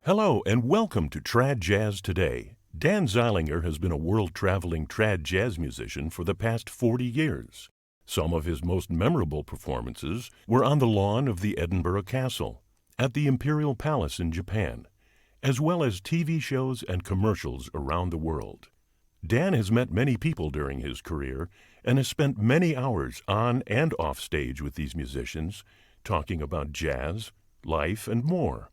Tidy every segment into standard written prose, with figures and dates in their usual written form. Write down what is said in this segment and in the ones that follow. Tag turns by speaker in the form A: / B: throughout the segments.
A: Hello and welcome to Trad Jazz Today. Dan Zeilinger has been a world-traveling trad jazz musician for the past 40 years. Some of his most memorable performances were on the lawn of the Edinburgh Castle, at the Imperial Palace in Japan, as well as TV shows and commercials around the world. Dan has met many people during his career and has spent many hours on and off stage with these musicians, talking about jazz, life, and more.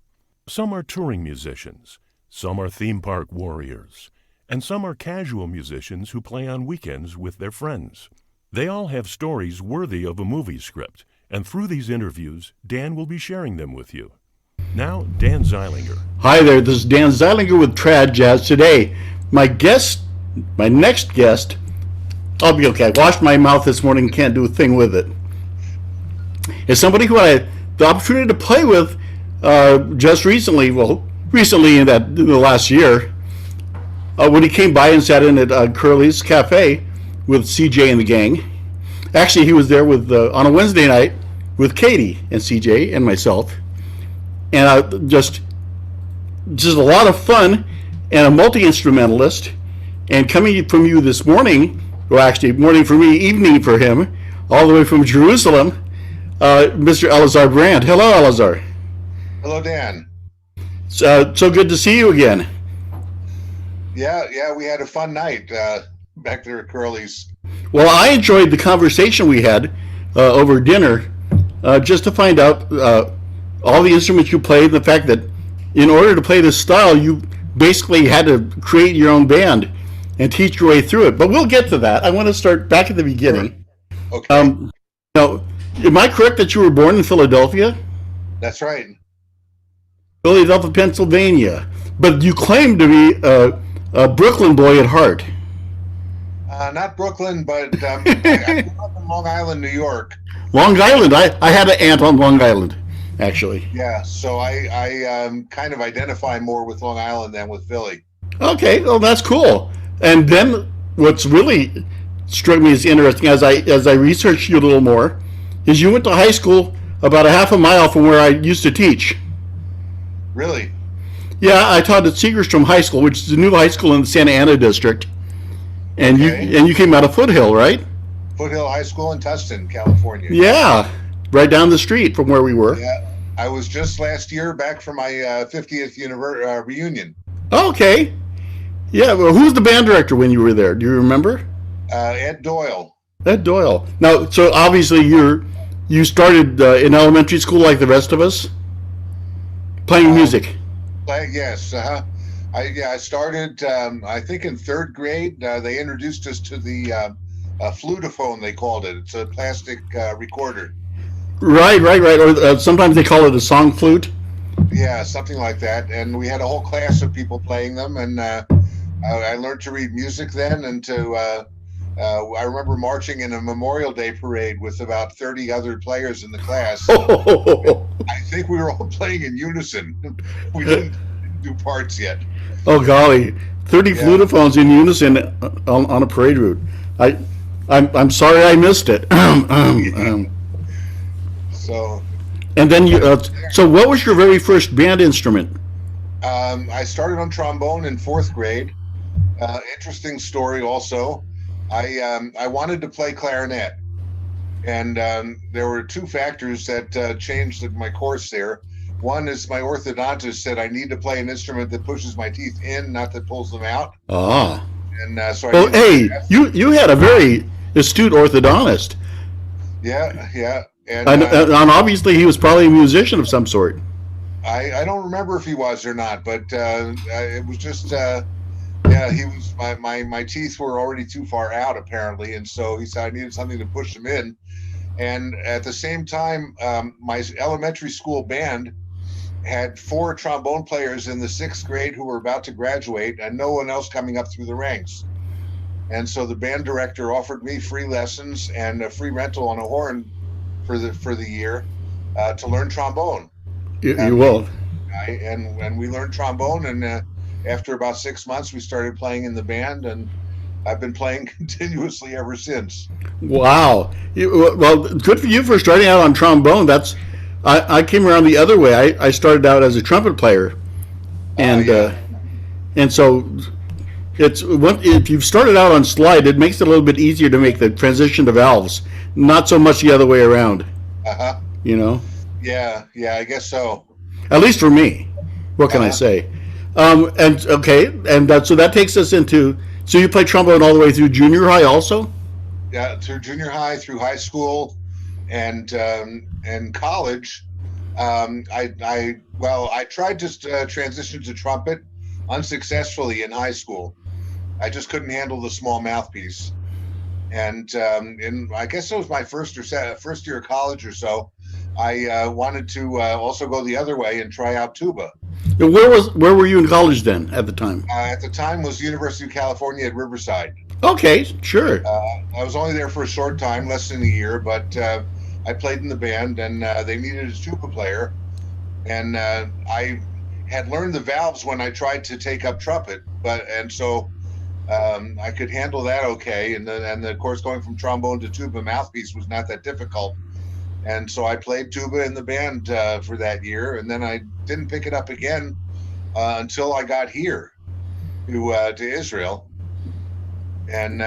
A: Some are touring musicians, some are theme park warriors, and some are casual musicians who play on weekends with their friends. They all have stories worthy of a movie script, and through these interviews, Dan will be sharing them with you. Now, Dan Zeilinger.
B: Hi there, this is Dan Zeilinger with Trad Jazz Today. My next guest, I'll be okay. I washed my mouth this morning, can't do a thing with it, is somebody who I had the opportunity to play with just recently, in the last year, when he came by and sat in at Curly's Cafe with CJ and the gang. Actually, he was there with on a Wednesday night with Katie and CJ and myself, and just a lot of fun, and a multi-instrumentalist. And coming from you this morning, well, actually morning for me, evening for him, all the way from Jerusalem, Mr. Elazar Brandt. Hello, Elazar.
C: Hello, Dan.
B: So good to see you again.
C: Yeah, we had a fun night back there at Curly's.
B: Well, I enjoyed the conversation we had over dinner, just to find out all the instruments you played, the fact that in order to play this style, you basically had to create your own band and teach your way through it. But we'll get to that. I want to start back at the beginning.
C: Okay.
B: Now, am I correct that you were born in Philadelphia?
C: That's right.
B: Philadelphia, Pennsylvania. But you claim to be a Brooklyn boy at heart.
C: Not Brooklyn, but I grew up in Long Island, New York.
B: Long Island. I had an aunt on Long Island, actually.
C: Yeah, so I kind of identify more with Long Island than with Philly.
B: Okay, well, that's cool. And then what's really struck me as interesting as I researched you a little more is you went to high school about a half a mile from where I used to teach.
C: Really?
B: Yeah, I taught at Segerstrom High School, which is a new high school in the Santa Ana district. And
C: Okay.
B: you came out of Foothill, right?
C: Foothill High School in Tustin, California.
B: Yeah, right down the street from where we were.
C: Yeah, I was just last year back for my 50th reunion.
B: Okay. Yeah, well, who was the band director when you were there? Do you remember?
C: Ed Doyle.
B: Ed Doyle. Now, so obviously you started in elementary school like the rest of us, playing music.
C: Yes. I started, I think, in third grade. They introduced us to the flutophone, they called it. It's a plastic recorder.
B: Right. Or sometimes they call it a song flute.
C: Yeah, something like that. And we had a whole class of people playing them. And I learned to read music then. And I remember marching in a Memorial Day parade with about 30 other players in the class. I think we were all playing in unison. We didn't do parts yet.
B: Oh golly, 30 flutophones in unison on a parade route. I'm sorry I missed it.
C: So.
B: And then so what was your very first band instrument?
C: I started on trombone in fourth grade. Interesting story also. I wanted to play clarinet, and there were two factors that changed my course there. One is my orthodontist said I need to play an instrument that pushes my teeth in, not that pulls them out.
B: Ah.
C: And so
B: well, hey, you had a very astute orthodontist.
C: Yeah. And
B: obviously he was probably a musician of some sort.
C: I don't remember if he was or not, but it was just he was. My teeth were already too far out apparently, and so he said I needed something to push them in. And at the same time, my elementary school band had 4 trombone players in the 6th grade who were about to graduate, and no one else coming up through the ranks. And so the band director offered me free lessons and a free rental on a horn for the year to learn trombone.
B: You will.
C: And we learned trombone, and after about 6 months, we started playing in the band, and I've been playing continuously ever since.
B: Wow. Well, good for you for starting out on trombone. I came around the other way. I started out as a trumpet player and
C: Yeah.
B: and so if you've started out on slide, it makes it a little bit easier to make the transition to valves. Not so much the other way around.
C: Uh-huh.
B: You know,
C: Yeah, I guess so.
B: at least for me. What can I
C: Uh-huh.
B: say? And okay, and so that takes us into. So you played trombone all the way through junior high, also.
C: Yeah, through junior high, through high school, and college. I tried to transition to trumpet unsuccessfully in high school. I just couldn't handle the small mouthpiece, and I guess it was my first year of college or so. I wanted to also go the other way and try out tuba.
B: And where were you in college then at the time?
C: At the time was University of California at Riverside.
B: Okay, sure.
C: I was only there for a short time, less than a year, but I played in the band, and they needed a tuba player, and I had learned the valves when I tried to take up trumpet, so I could handle that okay, and of course going from trombone to tuba mouthpiece was not that difficult, and so I played tuba in the band for that year, and then I didn't pick it up again until I got here to Israel, and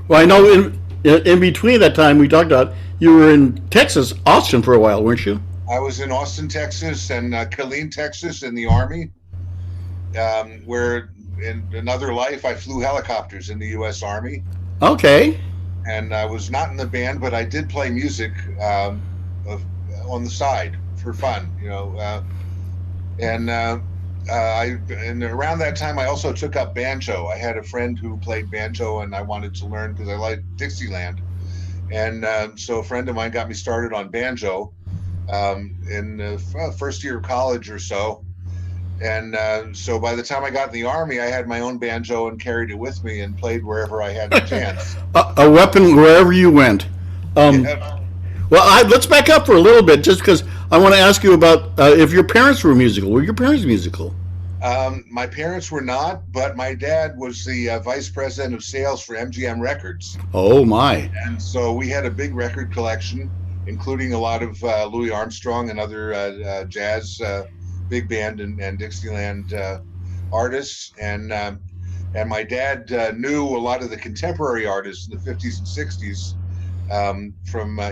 B: Well, I know in between that time we talked about you were in Texas, Austin for a while, weren't you?
C: I was in Austin, Texas, and Killeen, Texas, in the Army, where in another life I flew helicopters in the U.S. Army,
B: Okay.
C: and I was not in the band, but I did play music on the side for fun, and around that time I also took up banjo. I had a friend who played banjo, and I wanted to learn because I liked Dixieland, and so a friend of mine got me started on banjo in the first year of college or so. And so by the time I got in the Army, I had my own banjo and carried it with me and played wherever I had the chance.
B: A weapon wherever you went.
C: Yeah.
B: Well, let's back up for a little bit, just because I want to ask you about if your parents were musical. Were your parents musical?
C: My parents were not, but my dad was the vice president of sales for MGM Records.
B: Oh my!
C: And so we had a big record collection, including a lot of Louis Armstrong and other jazz, big band and Dixieland artists. And my dad knew a lot of the contemporary artists in the 50s and 60s.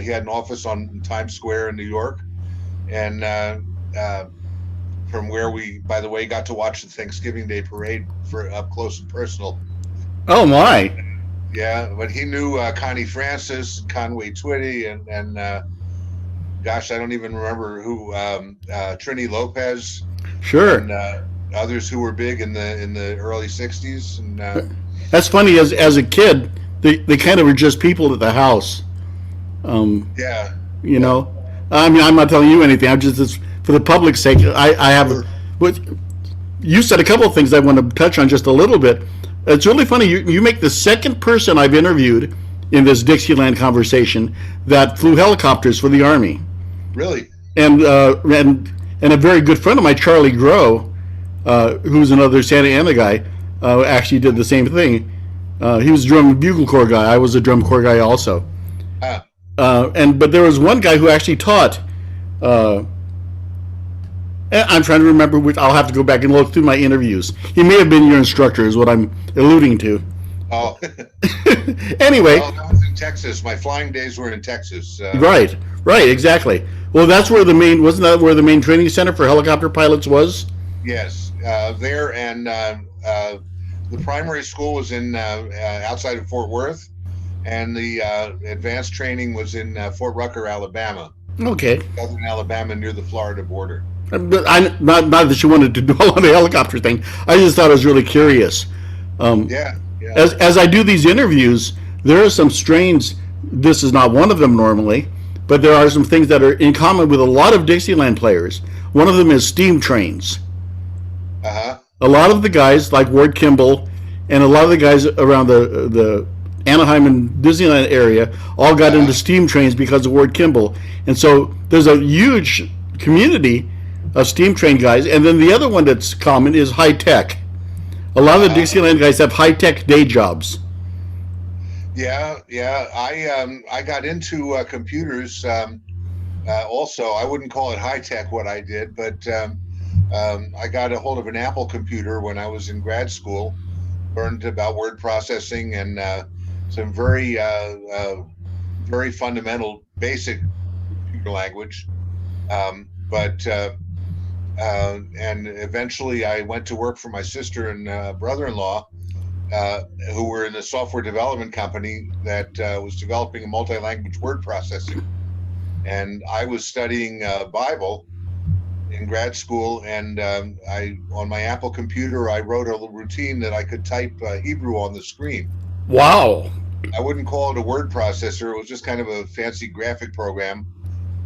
C: He had an office on Times Square in New York, and from where we, by the way, got to watch the Thanksgiving Day parade for up close and personal.
B: Oh my!
C: Yeah, but he knew Connie Francis, Conway Twitty, and gosh, I don't even remember who, Trini Lopez,
B: Sure.
C: and others who were big in the early '60s. And
B: That's funny. As a kid, they kind of were just people at the house.
C: yeah,
B: You know, I mean, I'm not telling you anything. I'm just for the public's sake. I have. What you said a couple of things I want to touch on just a little bit. It's really funny. You make the second person I've interviewed in this Dixieland conversation that flew helicopters for the Army,
C: really.
B: and a very good friend of mine, Charlie Grow, who's another Santa Ana guy, actually did the same thing. He was a drum and bugle corps guy. I was a drum corps guy also. But there was one guy who actually taught. I'm trying to remember which. I'll have to go back and look through my interviews. He may have been your instructor, is what I'm alluding to.
C: Oh,
B: Anyway,
C: well, I was in Texas. My flying days were in Texas.
B: right, exactly. Well, that's where wasn't that where the main training center for helicopter pilots was?
C: Yes, there, and the primary school was in outside of Fort Worth, and the advanced training was in Fort Rucker, Alabama,
B: Okay.
C: southern Alabama, near the Florida border.
B: Not that you wanted to dwell on the helicopter thing. I just thought it was really curious.
C: Yeah.
B: As I do these interviews, there are some strains. This is not one of them normally, but there are some things that are in common with a lot of Dixieland players. One of them is steam trains.
C: Uh-huh.
B: A lot of the guys, like Ward Kimball, and a lot of the guys around the Anaheim and Disneyland area, all got into steam trains because of Ward Kimball. And so there's a huge community of steam train guys. And then the other one that's common is high tech. A lot of the Dixieland guys have high tech day jobs.
C: Yeah. I got into computers also. I wouldn't call it high tech what I did, but I got a hold of an Apple computer when I was in grad school, learned about word processing and some very fundamental, basic computer language. And eventually I went to work for my sister and brother-in-law, who were in a software development company that was developing a multi-language word processing. And I was studying Bible in grad school, and on my Apple computer, I wrote a routine that I could type Hebrew on the screen.
B: Wow.
C: I wouldn't call it a word processor. It was just kind of a fancy graphic program.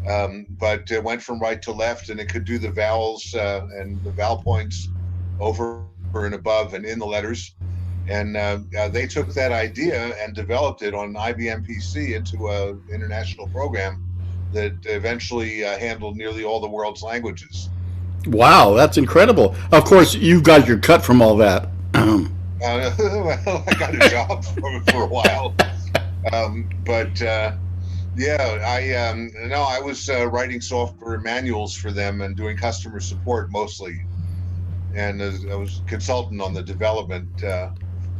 C: But it went from right to left, and it could do the vowels and the vowel points over and above and in the letters. And they took that idea and developed it on IBM PC into an international program that eventually handled nearly all the world's languages.
B: Wow, that's incredible. Of course, you got your cut from all that.
C: Well, I got a job for a while. I was writing software manuals for them and doing customer support mostly, and I was a consultant on the development.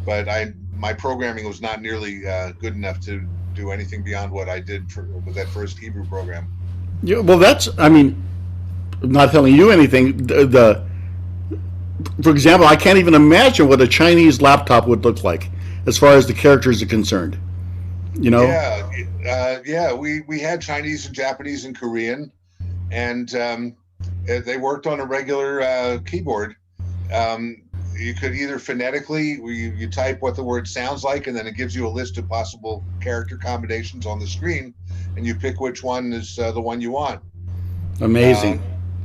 C: But my programming was not nearly good enough to do anything beyond what I did with that first Hebrew program.
B: Yeah, well, I'm not telling you anything. For example, I can't even imagine what a Chinese laptop would look like as far as the characters are concerned. You know?
C: Yeah. We had Chinese and Japanese and Korean, and they worked on a regular keyboard. You could either phonetically, you type what the word sounds like, and then it gives you a list of possible character combinations on the screen, and you pick which one is the one you want.
B: Amazing.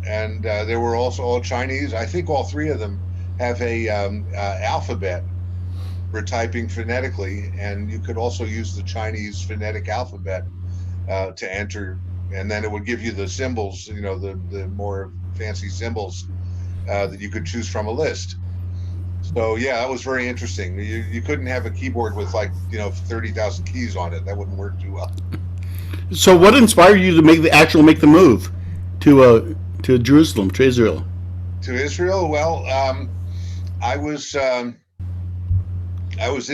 C: And there were also all Chinese. I think all three of them have a alphabet for typing phonetically, and you could also use the Chinese phonetic alphabet to enter, and then it would give you the symbols, the more fancy symbols that you could choose from a list. So yeah, that was very interesting. You couldn't have a keyboard with 30,000 keys on it. That wouldn't work too well.
B: So what inspired you to make the move to Jerusalem, to Israel?
C: To Israel? Well, I was in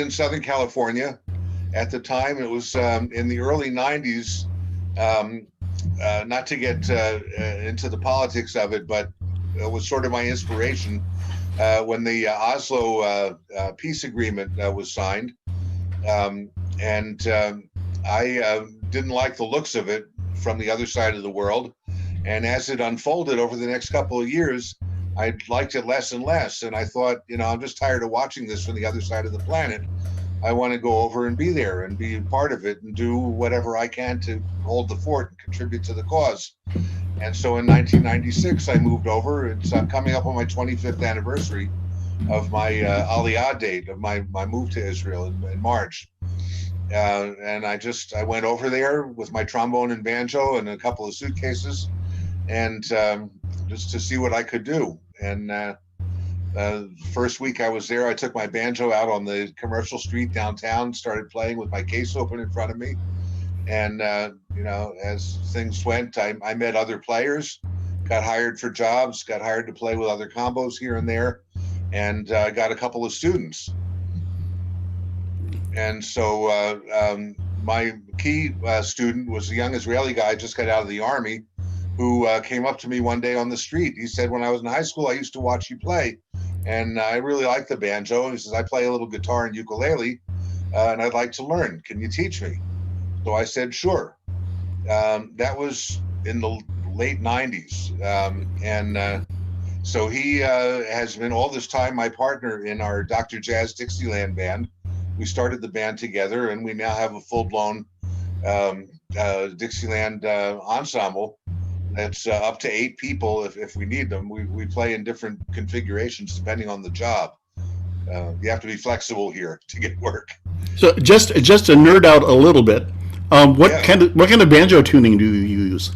C: Southern California at the time. It was in the early 90s. Not to get into the politics of it, but it was sort of my inspiration when the Oslo peace agreement was signed. I didn't like the looks of it from the other side of the world. And as it unfolded over the next couple of years, I liked it less and less. And I thought, I'm just tired of watching this from the other side of the planet. I want to go over and be there and be part of it and do whatever I can to hold the fort and contribute to the cause. And so in 1996, I moved over. It's coming up on my 25th anniversary of my Aliyah date of my move to Israel in March. And I went over there with my trombone and banjo and a couple of suitcases, and just to see what I could do. And first week I was there, I took my banjo out on the commercial street downtown, started playing with my case open in front of me. And, as things went, I met other players, got hired for jobs, got hired to play with other combos here and there, and got a couple of students. And so my key student was a young Israeli guy, just got out of the army, who came up to me one day on the street. He said, when I was in high school, I used to watch you play, and I really like the banjo. And he says, I play a little guitar and ukulele, and I'd like to learn. Can you teach me? So I said, sure. That was in the late 90s. So he has been all this time my partner in our Dr. Jazz Dixieland band. We started the band together, and we now have a full-blown Dixieland ensemble that's up to 8 people if we need them. We play in different configurations depending on the job. You have to be flexible here to get work.
B: So just to nerd out a little bit, what kind of banjo tuning do you use?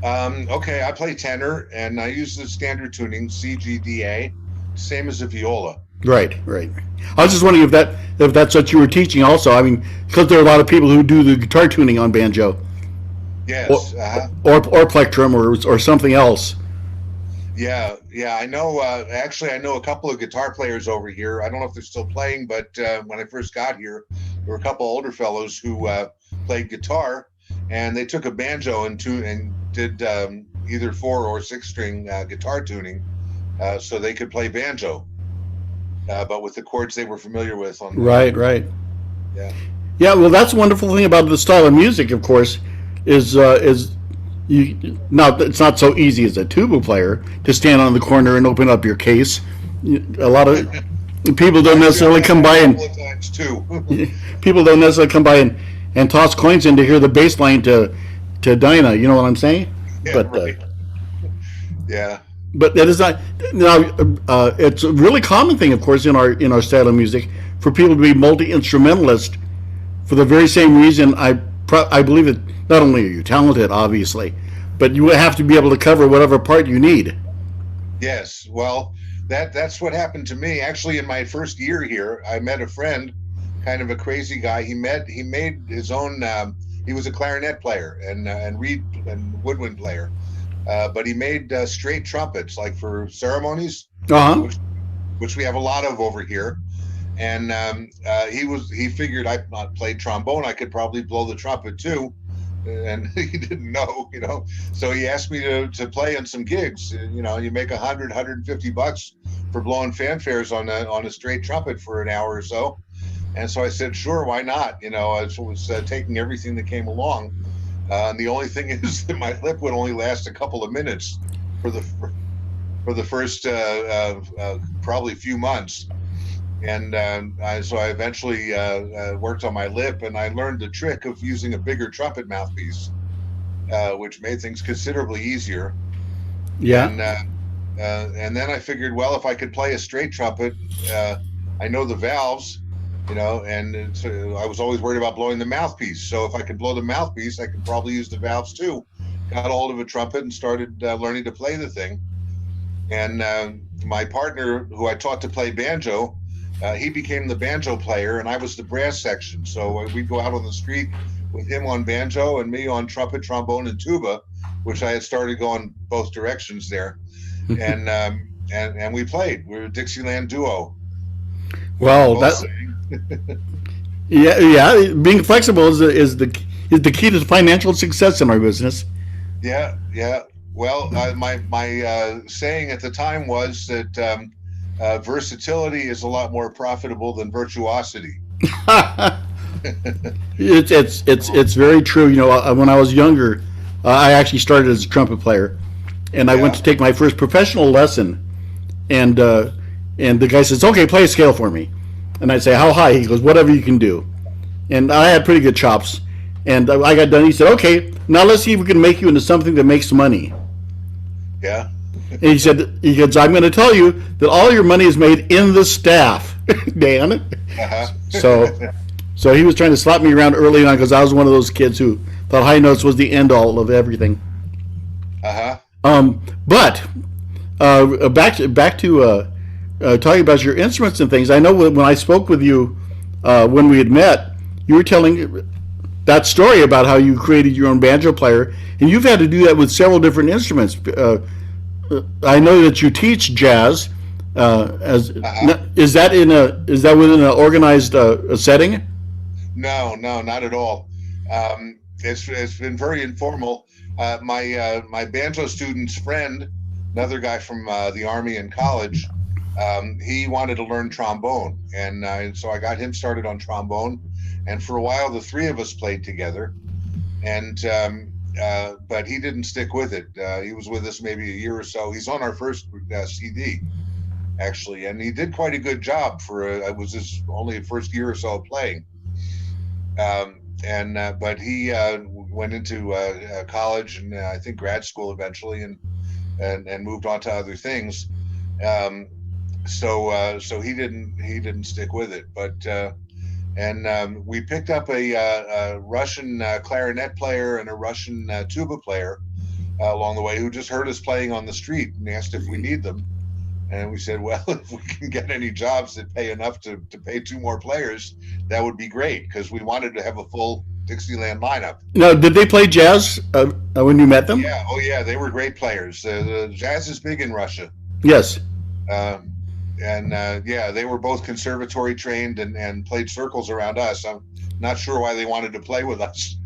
C: Okay, I play tenor, and I use the standard tuning, C, G, D, A, same as a viola.
B: Right. I was just wondering if that's what you were teaching also. I mean, because there are a lot of people who do the guitar tuning on banjo.
C: Yes.
B: Or plectrum or something else.
C: Yeah. I know. Actually, I know a couple of guitar players over here. I don't know if they're still playing, but when I first got here, there were a couple older fellows who played guitar, and they took a banjo and did either 4 or 6 string guitar tuning, so they could play banjo, but with the chords they were familiar with on the
B: Right, right.
C: yeah.
B: Yeah, well, that's the wonderful thing about the style of music, of course, is you now it's not so easy as a tuba player to stand on the corner and open up your case. A lot of people don't
C: I've done
B: necessarily
C: that
B: come by
C: a
B: and
C: couple of times too.
B: people don't necessarily come by and toss coins in to hear the bass line to Dinah. You know what I'm saying?
C: Yeah,
B: But
C: right. Yeah.
B: but that is not now. It's a really common thing, of course, in our style of music for people to be multi instrumentalist for the very same reason. I believe that not only are you talented, obviously, but you have to be able to cover whatever part you need.
C: Yes. Well, that's what happened to me. Actually, in my first year here, I met a friend, kind of a crazy guy. He made his own. He was a clarinet player and reed and woodwind player, but he made straight trumpets like for ceremonies,
B: Uh huh.
C: which which we have a lot of over here. And he figured I not played trombone, I could probably blow the trumpet too, and he didn't know. So he asked me to play in some gigs. You make 150 bucks for blowing fanfares on a straight trumpet for an hour or so. And so I said, sure, why not? I was taking everything that came along. And the only thing is that my lip would only last a couple of minutes for the first probably few months. And so I eventually worked on my lip, and I learned the trick of using a bigger trumpet mouthpiece, which made things considerably easier.
B: Yeah.
C: And then I figured, well, if I could play a straight trumpet, I know the valves, and so I was always worried about blowing the mouthpiece. So if I could blow the mouthpiece, I could probably use the valves too. Got a hold of a trumpet and started learning to play the thing. And my partner, who I taught to play banjo, he became the banjo player, and I was the brass section. So we'd go out on the street with him on banjo and me on trumpet, trombone, and tuba, which I had started going both directions there. And and we played. We were a Dixieland duo.
B: Well,
C: Both
B: that
C: sang.
B: yeah. Being flexible is the key to financial success in our business.
C: Yeah. Well, my saying at the time was that versatility is a lot more profitable than virtuosity.
B: It's very true. When I was younger, I actually started as a trumpet player, and I went
C: Yeah.
B: to take my first professional lesson, and the guy says, "Okay, play a scale for me," and I say, "How high?" He goes, "Whatever you can do," and I had pretty good chops, and I got done. He said, "Okay, now let's see if we can make you into something that makes money."
C: Yeah.
B: And he goes, "I'm going to tell you that all your money is made in the staff, Dan."
C: Uh-huh.
B: So he was trying to slap me around early on because I was one of those kids who thought high notes was the end all of everything.
C: Uh-huh.
B: But back to talking about your instruments and things. I know when I spoke with you when we had met, you were telling that story about how you created your own banjo player, and you've had to do that with several different instruments. I know that you teach jazz. Is that within an organized setting?
C: No, not at all. It's been very informal. My banjo student's friend, another guy from the Army in college, he wanted to learn trombone, and so I got him started on trombone. And for a while, the three of us played together, and but he didn't stick with it. He was with us maybe a year or so. He's on our first CD, actually, and he did quite a good job for it was his only first year or so of playing. But he went into college and I think grad school eventually, and moved on to other things. So he didn't stick with it, but we picked up a Russian clarinet player and a Russian tuba player along the way who just heard us playing on the street and asked if we need them. And we said, well, if we can get any jobs that pay enough to pay 2 more players, that would be great, because we wanted to have a full Dixieland lineup.
B: Now, did they play jazz when you met them?
C: Yeah, oh yeah, they were great players. The jazz is big in Russia.
B: Yes.
C: Yeah, they were both conservatory trained and played circles around us. I'm not sure why they wanted to play with us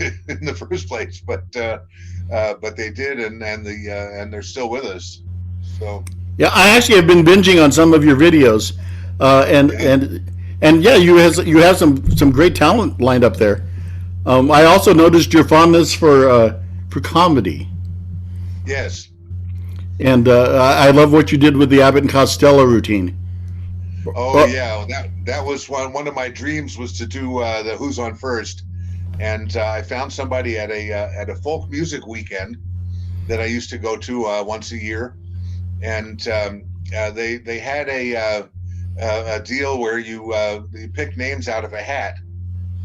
C: in the first place, but they did, and they're still with us. So
B: yeah, I actually have been binging on some of your videos, and yeah, you have some great talent lined up there. I also noticed your fondness for comedy.
C: Yes.
B: And I love what you did with the Abbott and Costello routine.
C: Oh yeah, that was one of my dreams, was to do the Who's on First, and I found somebody at a folk music weekend that I used to go to once a year, and they had a deal where you pick names out of a hat,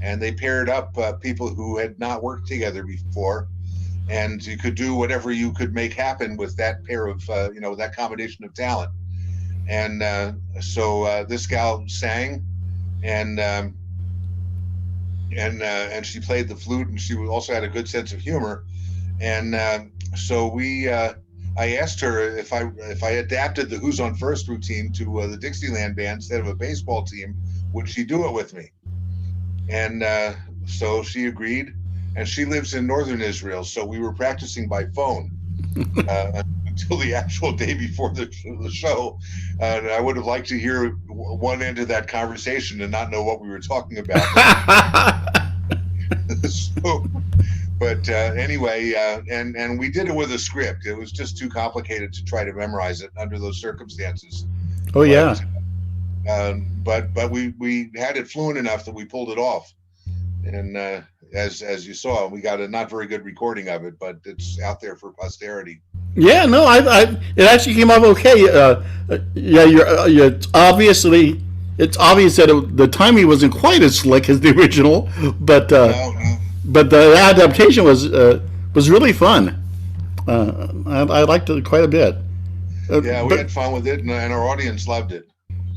C: and they paired up people who had not worked together before. And you could do whatever you could make happen with that pair of, that combination of talent. And so this gal sang, and she played the flute, and she also had a good sense of humor. And so I asked her if I adapted the Who's on First routine to the Dixieland band instead of a baseball team, would she do it with me? And so she agreed. And she lives in northern Israel, so we were practicing by phone until the actual day before the show. And I would have liked to hear one end of that conversation and not know what we were talking about. Anyway, and we did it with a script. It was just too complicated to try to memorize it under those circumstances.
B: Oh yeah.
C: But we had it fluent enough that we pulled it off. And as you saw, we got a not very good recording of it, but it's out there for posterity.
B: Yeah, no, it actually came out okay. Yeah, it's obvious that the timing wasn't quite as slick as the original, but but the adaptation was really fun. I liked it quite a bit.
C: Yeah, we had fun with it, and our audience loved it.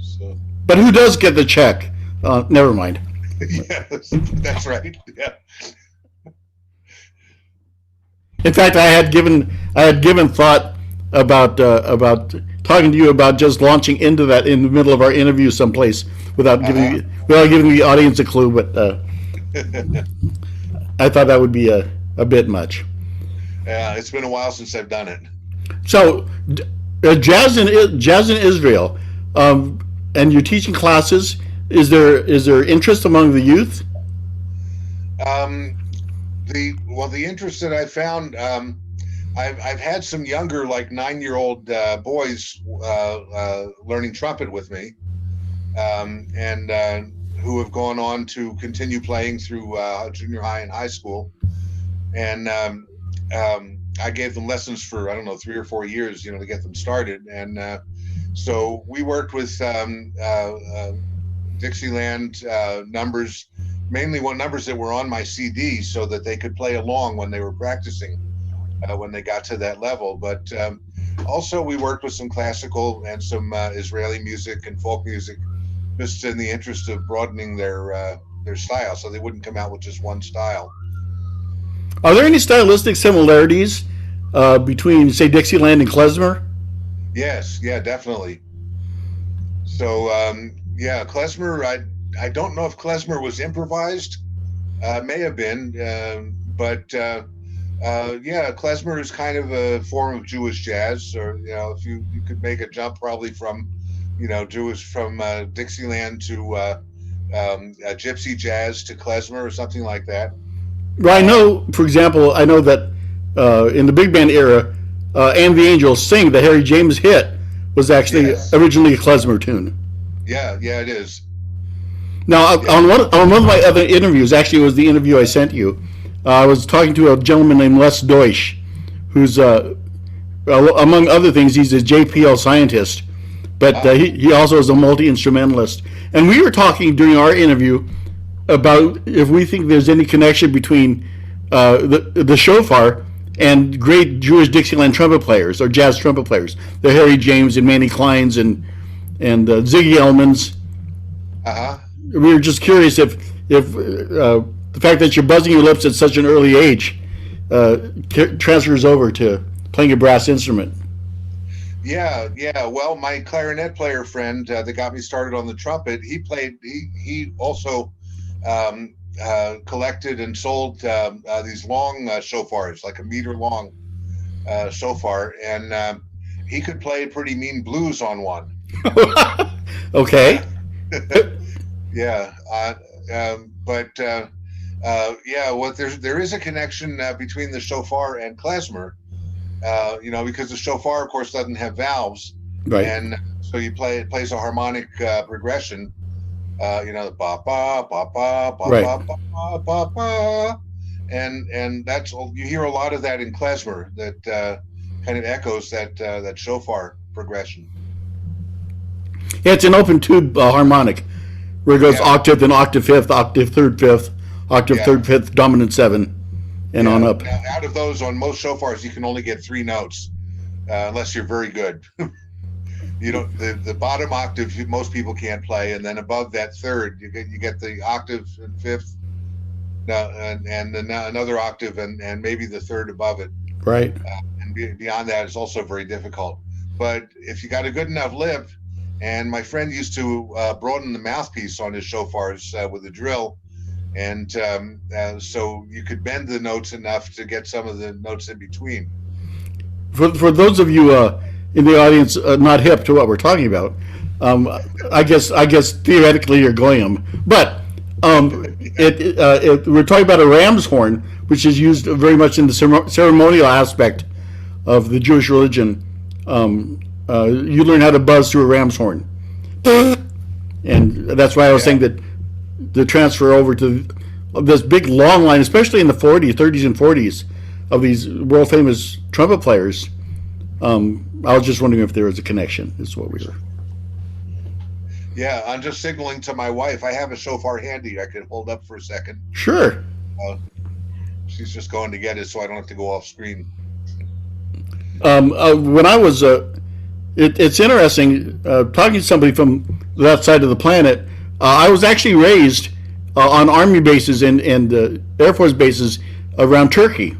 C: So.
B: But who does get the check? Never mind.
C: Yes, that's right. Yeah.
B: In fact, I had given thought about talking to you about just launching into that in the middle of our interview someplace without giving the audience a clue. But I thought that would be a bit much.
C: Yeah, it's been a while since I've done it.
B: So, jazz in Israel, and you're teaching classes. Is there interest among the youth?
C: The interest that I found, I've had some younger, like 9-year-old boys learning trumpet with me, and who have gone on to continue playing through junior high and high school. And I gave them lessons for 3 or 4 years, to get them started. And so we worked with Dixieland numbers, mainly numbers that were on my CD, so that they could play along when they were practicing when they got to that level. But also we worked with some classical and some Israeli music and folk music, just in the interest of broadening their style, so they wouldn't come out with just one style.
B: Are there any stylistic similarities between, say, Dixieland and klezmer?
C: Yes, yeah, definitely. So yeah, klezmer, I don't know if klezmer was improvised. May have been, but yeah, klezmer is kind of a form of Jewish jazz, or if you could make a jump probably from Dixieland to gypsy jazz to klezmer or something like that.
B: Well, I know, for example, that in the big band era, "And the Angels Sing," the Harry James hit, was actually originally a klezmer tune.
C: Yeah, it is.
B: Now, on one of my other interviews, actually it was the interview I sent you, I was talking to a gentleman named Les Deutsch, who's, among other things, he's a JPL scientist, but he also is a multi-instrumentalist. And we were talking during our interview about if we think there's any connection between the shofar and great Jewish Dixieland trumpet players, or jazz trumpet players, the Harry James and Manny Kleins and Ziggy Elmans.
C: Uh-huh.
B: We were just curious if the fact that you're buzzing your lips at such an early age transfers over to playing a brass instrument.
C: Yeah. Well, my clarinet player friend that got me started on the trumpet, he also collected and sold these long shofars, like a meter long shofar, and he could play pretty mean blues on one.
B: Okay.
C: Yeah. Well, there is a connection between the shofar and klezmer, because the shofar, of course, doesn't have valves,
B: Right.
C: and so it plays a harmonic progression. Ba ba ba ba ba
B: Right.
C: ba ba ba ba, and that's you hear a lot of that in klezmer that kind of echoes that shofar progression.
B: Yeah, it's an open tube harmonic where it goes
C: Yeah.
B: octave, then octave fifth, octave third fifth, octave
C: Yeah.
B: third fifth, dominant seven, and on up.
C: Now, out of those, on most shofars, you can only get 3 notes, unless you're very good. You don't the bottom octave most people can't play, and then above that third, you get the octave and fifth, and then another octave and maybe the third above it.
B: Right.
C: And beyond that, it's also very difficult. But if you got a good enough lip, and my friend used to broaden the mouthpiece on his shofars with a drill, and so you could bend the notes enough to get some of the notes in between.
B: For those of you in the audience not hip to what we're talking about, I guess theoretically you're Goyim, but we're talking about a ram's horn, which is used very much in the ceremonial aspect of the Jewish religion. You learn how to buzz through a ram's horn, and that's why I was saying that the transfer over to this big long line, especially in the 30s and 40s, of these world famous trumpet players. I was just wondering if there was a connection. Is what we were.
C: Yeah, I'm just signaling to my wife. I have a shofar handy. I could hold up for a second.
B: Sure.
C: She's just going to get it, so I don't have to go off screen.
B: When I was, it's interesting talking to somebody from that side of the planet. I was actually raised on army bases and Air Force bases around Turkey.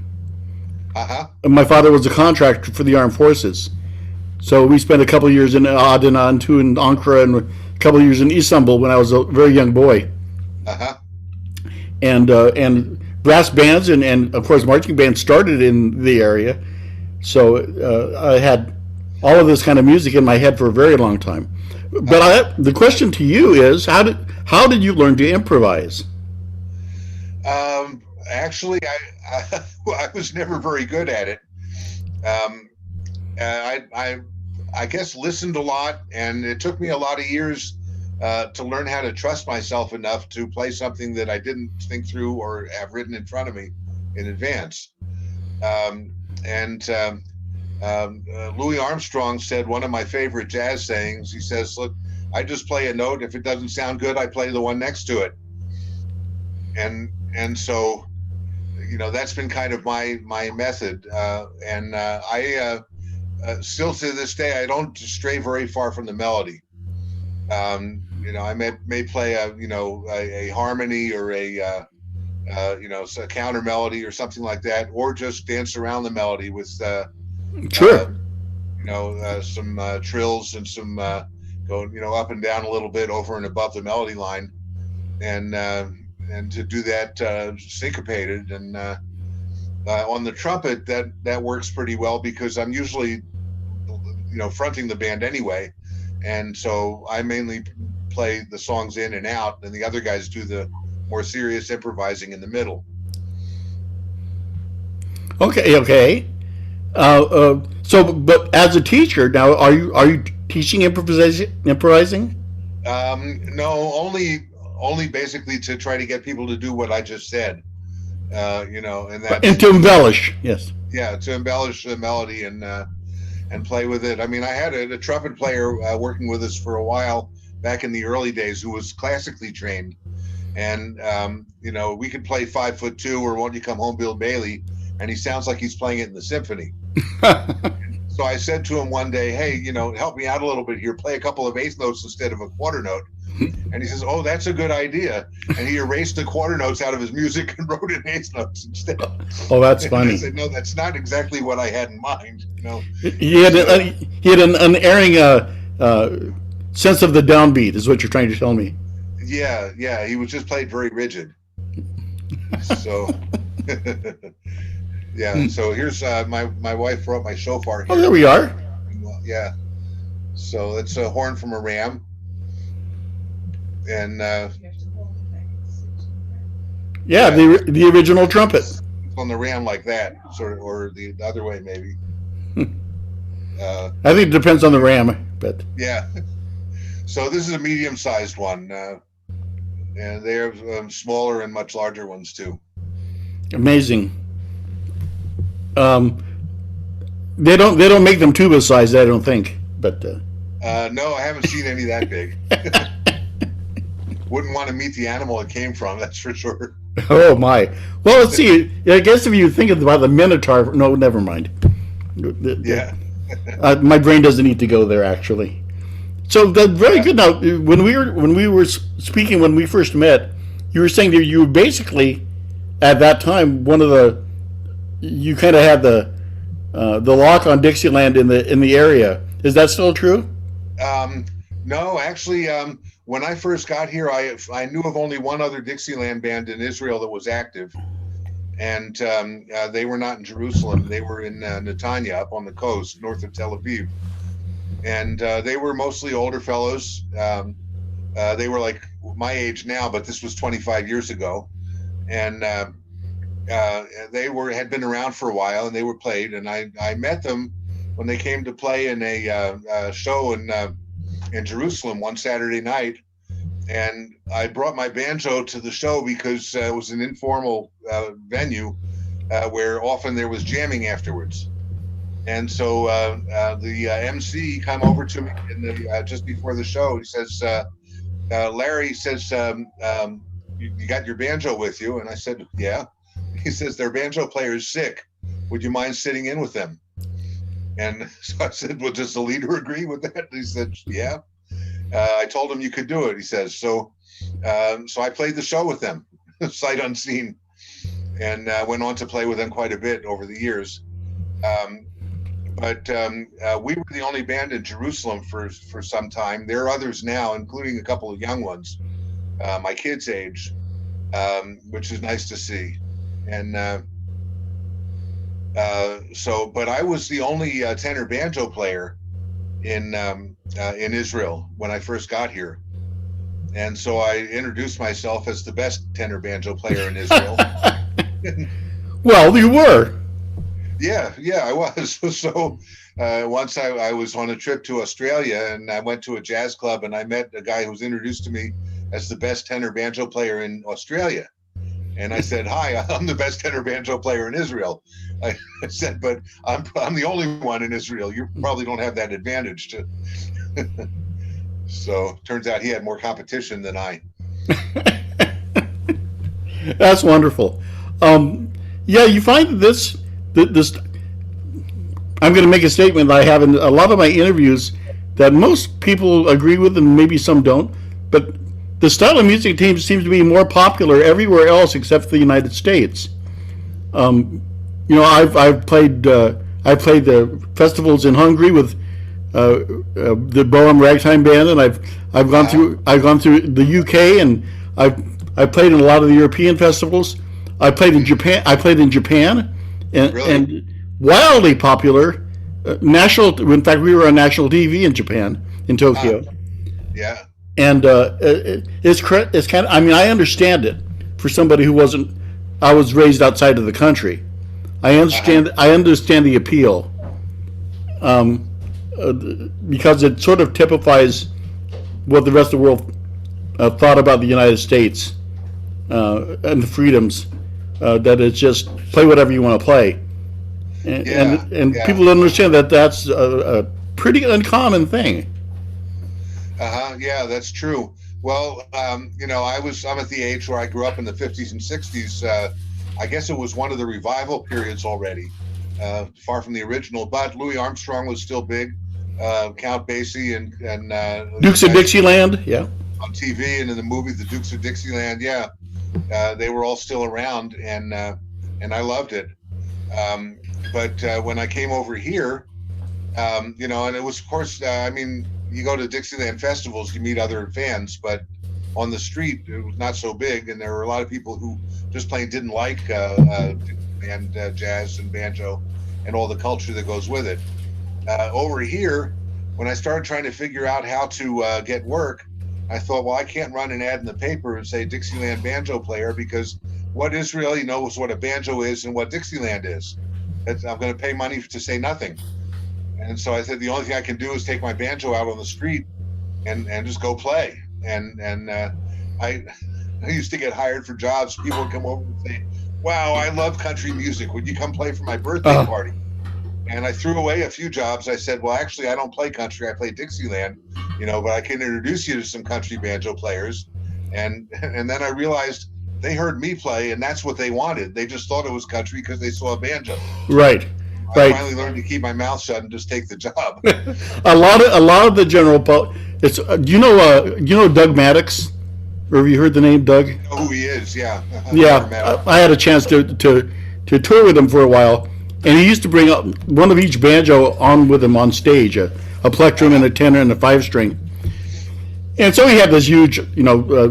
C: Uh-huh.
B: My father was a contractor for the armed forces, so we spent a couple of years in Adana, and 2 in Ankara, and a couple of years in Istanbul when I was a very young boy.
C: Uh-huh.
B: And brass bands and of course marching bands started in the area, so I had all of this kind of music in my head for a very long time. But the question to you is, how did you learn to improvise?
C: Actually, I was never very good at it. I guess listened a lot, and it took me a lot of years to learn how to trust myself enough to play something that I didn't think through or have written in front of me in advance. Louis Armstrong said one of my favorite jazz sayings. He says, "Look, I just play a note. If it doesn't sound good, I play the one next to it." And so, that's been kind of my method. I still to this day, I don't stray very far from the melody. I may play a harmony or a counter melody or something like that, or just dance around the melody with
B: Sure.
C: some trills and some going up and down a little bit over and above the melody line, and to do that syncopated. And on the trumpet, that works pretty well because I'm usually fronting the band anyway, and so I mainly play the songs in and out, and the other guys do the more serious improvising in the middle.
B: Okay. But as a teacher now, are you teaching improvising?
C: No, only basically to try to get people to do what I just said. And
B: to embellish, yes.
C: Yeah, to embellish the melody and play with it. I mean, I had a trumpet player working with us for a while back in the early days who was classically trained, and we could play 5'2" or Won't You Come Home, Bill Bailey, and he sounds like he's playing it in the symphony. So I said to him one day, "Hey, help me out a little bit here. Play a couple of eighth notes instead of a quarter note." And he says, "Oh, that's a good idea." And he erased the quarter notes out of his music and wrote in eighth notes instead.
B: Oh, that's
C: And
B: funny.
C: I said, "No, that's not exactly what I had in mind."
B: He had an unerring sense of the downbeat, is what you're trying to tell me.
C: Yeah, he was just played very rigid. So, yeah. So here's my wife brought my shofar here.
B: Oh, there we are.
C: Yeah. So it's a horn from a ram, and
B: yeah, the original trumpet.
C: It's on the ram like that, sort of, or the other way maybe.
B: I think it depends on the ram, but
C: yeah. So this is a medium-sized one, and they have smaller and much larger ones too.
B: amazing. They don't make them tuba sized, I don't think, but.
C: No, I haven't seen any that big. Wouldn't want to meet the animal it came from, that's for sure.
B: Oh my! Well, let's see. I guess if you think about the Minotaur, no, never mind.
C: Yeah.
B: My brain doesn't need to go there, actually. So that's very good. Now, when we were speaking when we first met, you were saying that you were basically at that time you kind of had the lock on Dixieland in the area. Is that still true?
C: No, actually, when I first got here, I knew of only one other Dixieland band in Israel that was active, and they were not in Jerusalem. They were in Netanya, up on the coast, north of Tel Aviv, and they were mostly older fellows. They were like my age now, but this was 25 years ago, and they had been around for a while, and they were played, and I met them when they came to play in a show in Jerusalem one Saturday night, and I brought my banjo to the show because it was an informal venue where often there was jamming afterwards. And so the MC came over to me just before the show. He says, Larry says, you got your banjo with you? And I said, yeah. He says, their banjo player is sick. Would you mind sitting in with them? And so I said, well, does the leader agree with that? And he said, yeah. I told him you could do it, he says. So I played the show with them, sight unseen, and went on to play with them quite a bit over the years. But we were the only band in Jerusalem for some time. There are others now, including a couple of young ones, my kids' age, which is nice to see. And but I was the only tenor banjo player in Israel when I first got here, and so I introduced myself as the best tenor banjo player in Israel.
B: Well, you were.
C: Yeah, I was. So once I was on a trip to Australia, and I went to a jazz club, and I met a guy who was introduced to me as the best tenor banjo player in Australia. And I said, hi, I'm the best tenor banjo player in Israel. I said, but I'm the only one in Israel. You probably don't have that advantage. So turns out he had more competition than I.
B: That's wonderful. Yeah, you find this. I'm going to make a statement that I have in a lot of my interviews that most people agree with and maybe some don't, but the style of music seems to be more popular everywhere else except for the United States. I've played the festivals in Hungary with the Bohem Ragtime Band, and I've gone through the UK, and I've played in a lot of the European festivals. I played in Japan, and,
C: Really?
B: and wildly popular. National. In fact, we were on national TV in Japan, in Tokyo.
C: Yeah.
B: And it's kind of. I mean, I understand it for somebody who wasn't. I was raised outside of the country. I understand. I understand the appeal, because it sort of typifies what the rest of the world thought about the United States and the freedoms. That it's just play whatever you want to play, and people don't understand that that's a pretty uncommon thing.
C: Yeah, that's true. Well, I'm at the age where I grew up in the 50s and 60s. I guess it was one of the revival periods already, far from the original. But Louis Armstrong was still big. Count Basie and
B: Dukes of Dixieland, yeah.
C: on TV and in the movie The Dukes of Dixieland. Yeah, they were all still around, and I loved it. But when I came over here, and it was, of course, I mean, you go to Dixieland festivals, you meet other fans, but on the street, it was not so big, and there were a lot of people who just plain didn't like Dixieland jazz and banjo and all the culture that goes with it. Over here, when I started trying to figure out how to get work, I thought, well, I can't run an ad in the paper and say Dixieland banjo player, because what Israeli knows what a banjo is and what Dixieland is. I'm going to pay money to say nothing. And so I said, the only thing I can do is take my banjo out on the street and just go play. And I used to get hired for jobs. People would come over and say, wow, I love country music. Would you come play for my birthday party? And I threw away a few jobs. I said, well, actually, I don't play country. I play Dixieland, but I can introduce you to some country banjo players. And then I realized they heard me play, and that's what they wanted. They just thought it was country because they saw a banjo.
B: Right.
C: I finally learned to keep my mouth shut and just take the job.
B: a lot of the general public. It's you know Doug Maddox, or have you heard the name Doug?
C: I know who he is? Yeah.
B: Yeah, I had a chance to tour with him for a while, and he used to bring up one of each banjo on with him on stage, a plectrum and a tenor and a 5-string. And so he had this huge,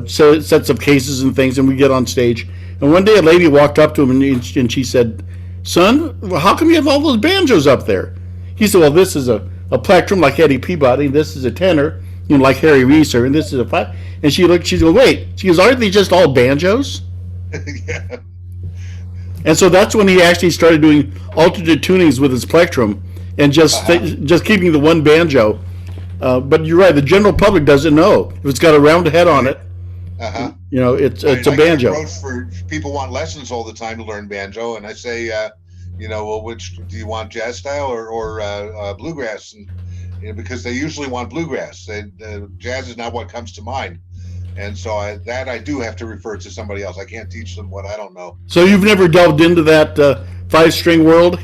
B: sets of cases and things, and we get on stage. And one day a lady walked up to him and she said, son, how come you have all those banjos up there? He said, well, this is a plectrum like Eddie Peabody, and this is a tenor, like Harry Reeser, and this is a 5. And she goes, wait. She goes, aren't they just all banjos?
C: Yeah.
B: And so that's when he actually started doing alternate tunings with his plectrum and just keeping the one banjo. But you're right, the general public doesn't know. If it's got a round head on it, it's a banjo.
C: People want lessons all the time to learn banjo, and I say, well, which do you want, jazz style or bluegrass? And because they usually want bluegrass. Jazz is not what comes to mind, and so I do have to refer to somebody else. I can't teach them what I don't know.
B: So you've never delved into that 5-string world?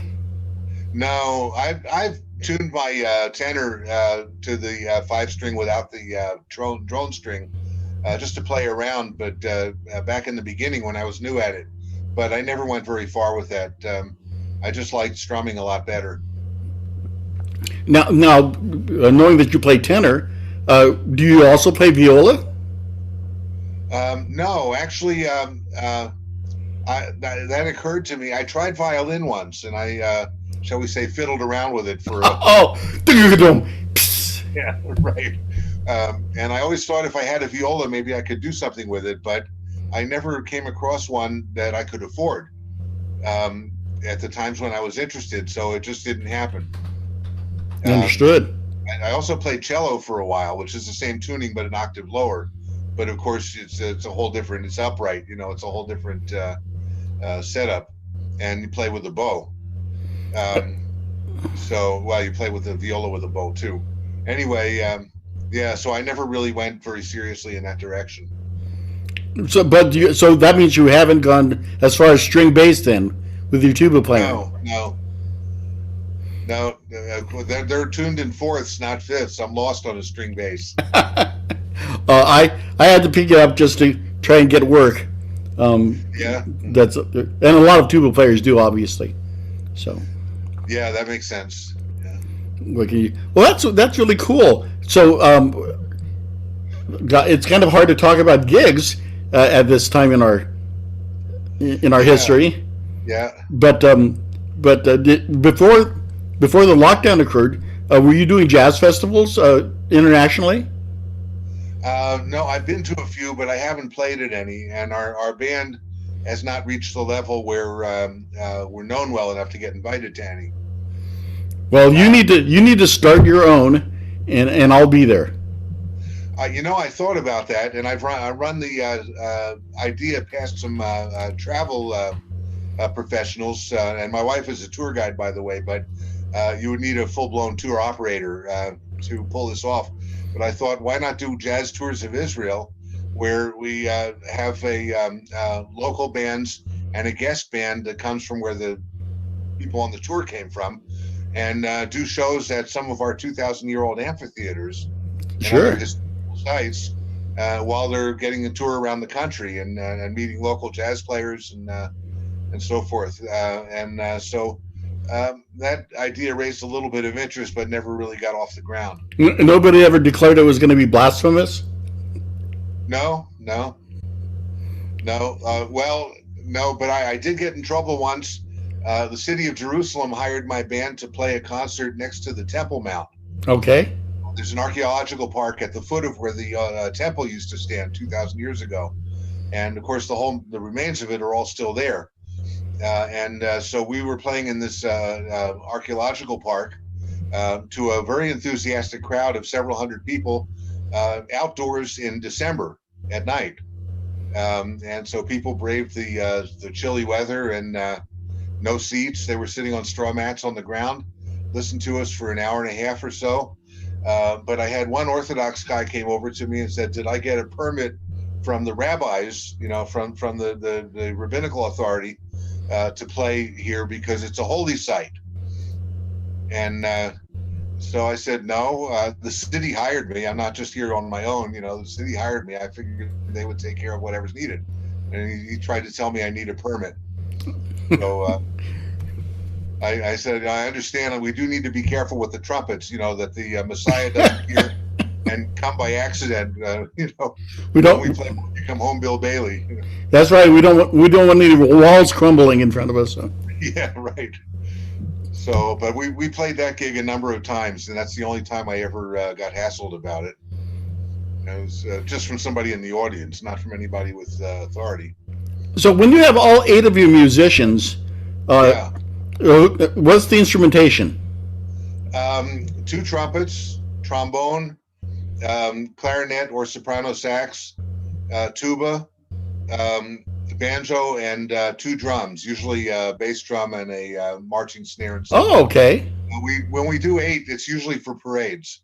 C: No, I've tuned my tenor to the 5-string without the drone string. Just to play around, but back in the beginning when I was new at it. But I never went very far with that. I just liked strumming a lot better.
B: Now, knowing that you play tenor, do you also play viola?
C: No, actually, that occurred to me. I tried violin once, and I, shall we say, fiddled around with it for yeah, right. And I always thought if I had a viola, maybe I could do something with it, but I never came across one that I could afford at the times when I was interested, so it just didn't happen.
B: Understood.
C: I also played cello for a while, which is the same tuning but an octave lower. But of course, it's a whole different. It's upright, it's a whole different setup, and you play with the bow. You play with the viola with a bow too. Anyway. So I never really went very seriously in that direction.
B: So that means you haven't gone as far as string bass then with your tuba playing?
C: No. They're tuned in fourths, not fifths. I'm lost on a string bass.
B: I had to pick it up just to try and get work.
C: Yeah.
B: And a lot of tuba players do, obviously. So.
C: Yeah, that makes sense.
B: Well, that's really cool. So it's kind of hard to talk about gigs at this time in our history.
C: Yeah.
B: But before the lockdown occurred, were you doing jazz festivals internationally?
C: No, I've been to a few, but I haven't played at any. And our band has not reached the level where we're known well enough to get invited to any.
B: Well, you need to start your own, and I'll be there.
C: I thought about that, and I run the idea past some travel professionals, and my wife is a tour guide, by the way. But you would need a full-blown tour operator to pull this off. But I thought, why not do jazz tours of Israel, where we have a local bands and a guest band that comes from where the people on the tour came from, and do shows at some of our 2,000-year-old amphitheaters and
B: sure.
C: other historical sites, while they're getting a tour around the country and meeting local jazz players and so forth. So that idea raised a little bit of interest, but never really got off the ground.
B: Nobody ever declared it was going to be blasphemous?
C: No. Well, no, but I did get in trouble once. The city of Jerusalem hired my band to play a concert next to the Temple Mount.
B: Okay.
C: There's an archaeological park at the foot of where the temple used to stand 2,000 years ago. And of course, the remains of it are all still there. So we were playing in this archaeological park to a very enthusiastic crowd of several hundred people outdoors in December at night. And so people braved the chilly weather and no seats. They were sitting on straw mats on the ground, listened to us for an hour and a half or so. But I had one Orthodox guy came over to me and said, "Did I get a permit from the rabbis, from the rabbinical authority to play here because it's a holy site?" And so I said, "No, the city hired me. I'm not just here on my own. The city hired me. I figured they would take care of whatever's needed." And he tried to tell me I need a permit. So I said, "I understand, and we do need to be careful with the trumpets, that the Messiah doesn't hear and come by accident.
B: We don't.
C: We play when you come home, Bill Bailey."
B: That's right. We don't want any walls crumbling in front of us. So.
C: Yeah, right. So, but we played that gig a number of times, and that's the only time I ever got hassled about it. It was just from somebody in the audience, not from anybody with authority.
B: So when you have all 8 of you musicians,
C: Yeah.
B: What's the instrumentation?
C: 2 trumpets, trombone, clarinet or soprano sax, tuba, banjo, and 2 drums, usually a bass drum and a marching snare. And
B: Oh, okay.
C: When we do 8, it's usually for parades.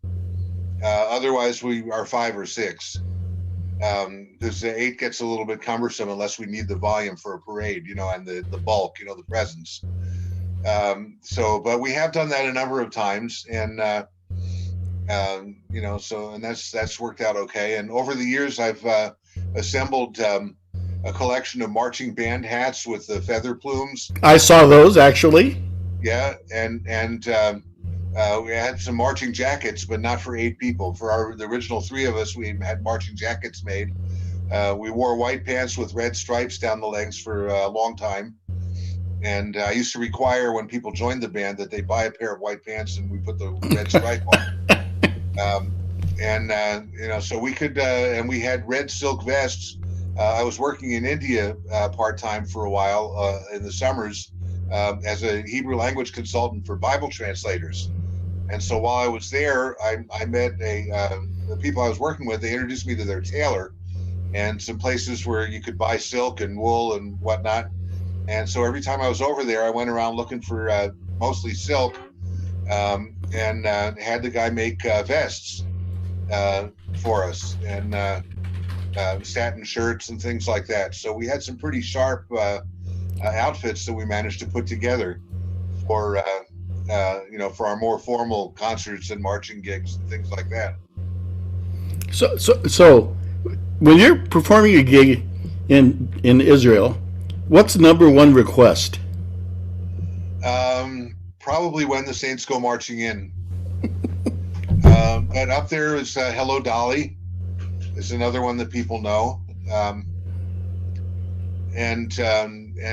C: Otherwise, we are 5 or 6. Because 8 gets a little bit cumbersome unless we need the volume for a parade, and the bulk, the presence. But we have done that a number of times, and that's worked out okay. And over the years, I've assembled a collection of marching band hats with the feather plumes.
B: I saw those actually.
C: Yeah, and we had some marching jackets, but not for 8 people. For the original 3 of us, we had marching jackets made. We wore white pants with red stripes down the legs for a long time. And I used to require when people joined the band that they buy a pair of white pants and we put the red stripe on. So we could, and we had red silk vests. I was working in India part-time for a while in the summers as a Hebrew language consultant for Bible translators. And so while I was there, I met the people I was working with. They introduced me to their tailor and some places where you could buy silk and wool and whatnot. And so every time I was over there, I went around looking for mostly silk and had the guy make vests for us and satin shirts and things like that. So we had some pretty sharp outfits that we managed to put together for our more formal concerts and marching gigs and things like that.
B: So when you're performing a gig in Israel, what's the number one request?
C: Probably When the Saints Go Marching In. But up there is Hello Dolly is another one that people know. And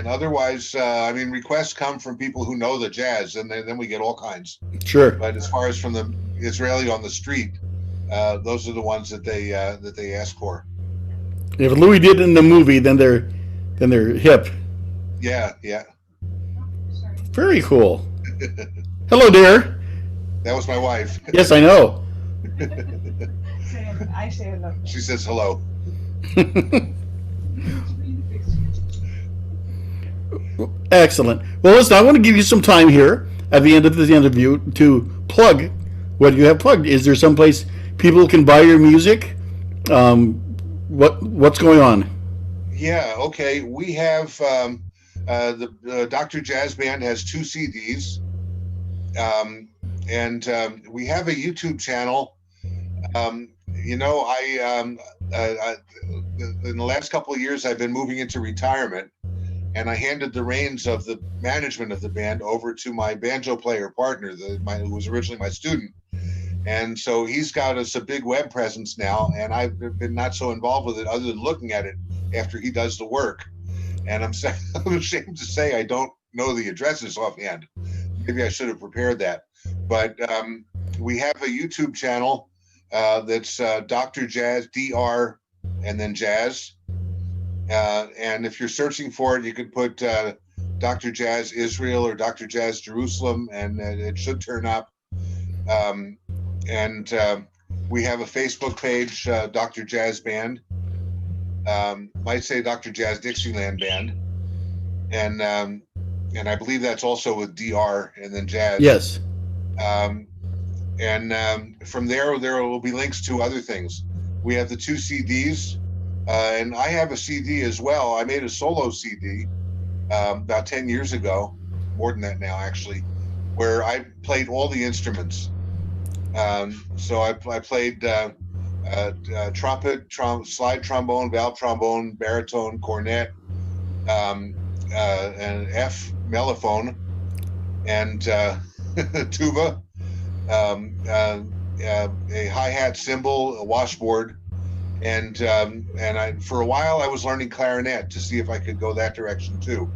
C: otherwise, requests come from people who know the jazz, and then we get all kinds.
B: Sure.
C: But as far as from the Israeli on the street, those are the ones that they ask for.
B: If Louis did in the movie, then they're hip.
C: Yeah.
B: Very cool. Hello, dear.
C: That was my wife.
B: Yes, I know.
D: I say hello.
C: She says hello.
B: Excellent. Well, listen, I want to give you some time here at the end of the interview to plug what you have plugged. Is there someplace people can buy your music? What's going on?
C: Yeah, okay. We have the Dr. Jazz Band has 2 CDs, and we have a YouTube channel. In the last couple of years, I've been moving into retirement, and I handed the reins of the management of the band over to my banjo player partner, who was originally my student. And so he's got us a big web presence now, and I've been not so involved with it other than looking at it after he does the work. And I'm ashamed to say I don't know the addresses offhand. Maybe I should have prepared that. But we have a YouTube channel that's Dr. Jazz, DR, and then Jazz. And if you're searching for it, you could put Dr. Jazz Israel or Dr. Jazz Jerusalem, and it should turn up. And we have a Facebook page, Dr. Jazz Band. Might say Dr. Jazz Dixieland Band. And I believe that's also with DR and then Jazz.
B: Yes.
C: From there will be links to other things. We have the 2 CDs, and I have a CD as well. I made a solo CD about 10 years ago, more than that now actually, where I played all the instruments. So I played trumpet, slide trombone, valve trombone, baritone, cornet, and F mellophone, and tuba, a hi-hat cymbal, a washboard, and for a while I was learning clarinet to see if I could go that direction too,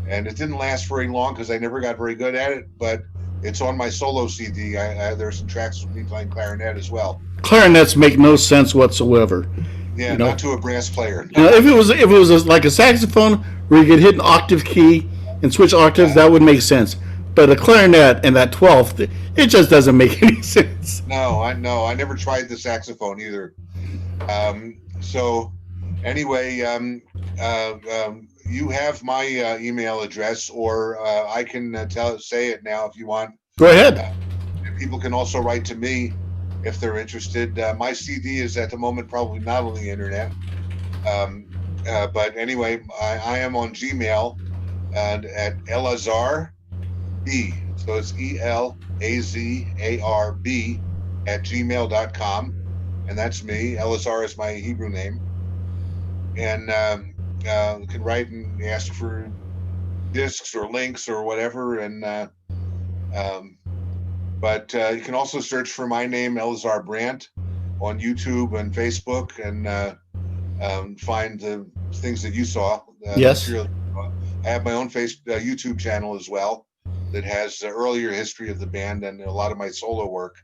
C: and it didn't last very long because I never got very good at it, but it's on my solo CD. There's some tracks with me playing clarinet as well.
B: Clarinets make no sense whatsoever.
C: Yeah, not to a brass player.
B: If it was like a saxophone where you could hit an octave key and switch octaves, that would make sense. But a clarinet and that 12th, it just doesn't make any sense.
C: No, I know. I never tried the saxophone either. So anyway, you have my email address, or I can say it now if you want.
B: Go ahead.
C: People can also write to me if they're interested. My CD is at the moment probably not on the internet. But anyway, I am on Gmail and at Elazar B. So it's ELAZARB at gmail.com. And that's me. Elazar is my Hebrew name. And you can write and ask for discs or links or whatever. And but you can also search for my name, Elazar Brandt, on YouTube and Facebook, and find the things that you saw.
B: Yes.
C: I have my own YouTube channel as well that has earlier history of the band and a lot of my solo work.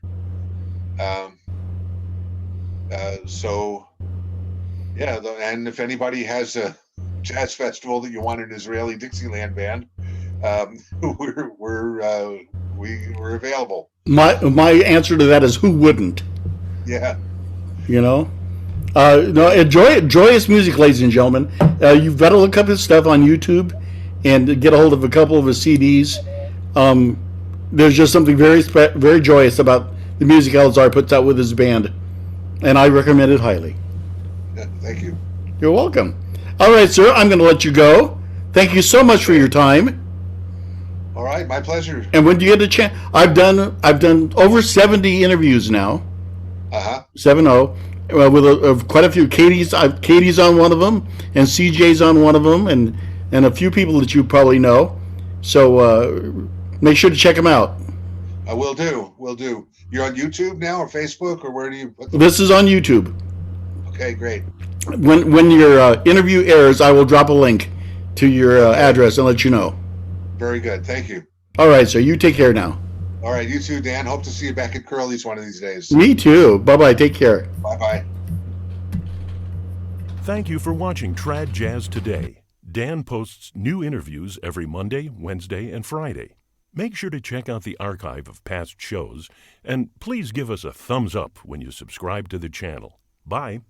C: So, yeah, and if anybody has a jazz festival that you want an Israeli Dixieland band, we're available.
B: My answer to that is who wouldn't?
C: Yeah.
B: No, joyous music, ladies and gentlemen. You've got to look up his stuff on YouTube and get a hold of a couple of his CDs. There's just something very joyous about the music Elazar puts out with his band, and I recommend it highly.
C: Yeah, thank you.
B: You're welcome. All right, sir, I'm going to let you go. Thank you so much for your time.
C: All right, my pleasure.
B: And when do you get a chance? I've done over 70 interviews now. 70, with quite a few. Katie's on one of them, and CJ's on one of them, and a few people that you probably know. So make sure to check them out.
C: I will do. You're on YouTube now, or Facebook, or where do you put them?
B: This is on YouTube.
C: Okay, great.
B: When your interview airs, I will drop a link to your address and let you know.
C: Very good. Thank you.
B: All right, so you take care now.
C: All right, you too, Dan. Hope to see you back at Curly's one of these days.
B: Me too. Bye-bye. Take care.
C: Bye-bye.
A: Thank you for watching Trad Jazz Today. Dan posts new interviews every Monday, Wednesday, and Friday. Make sure to check out the archive of past shows, and please give us a thumbs up when you subscribe to the channel. Bye.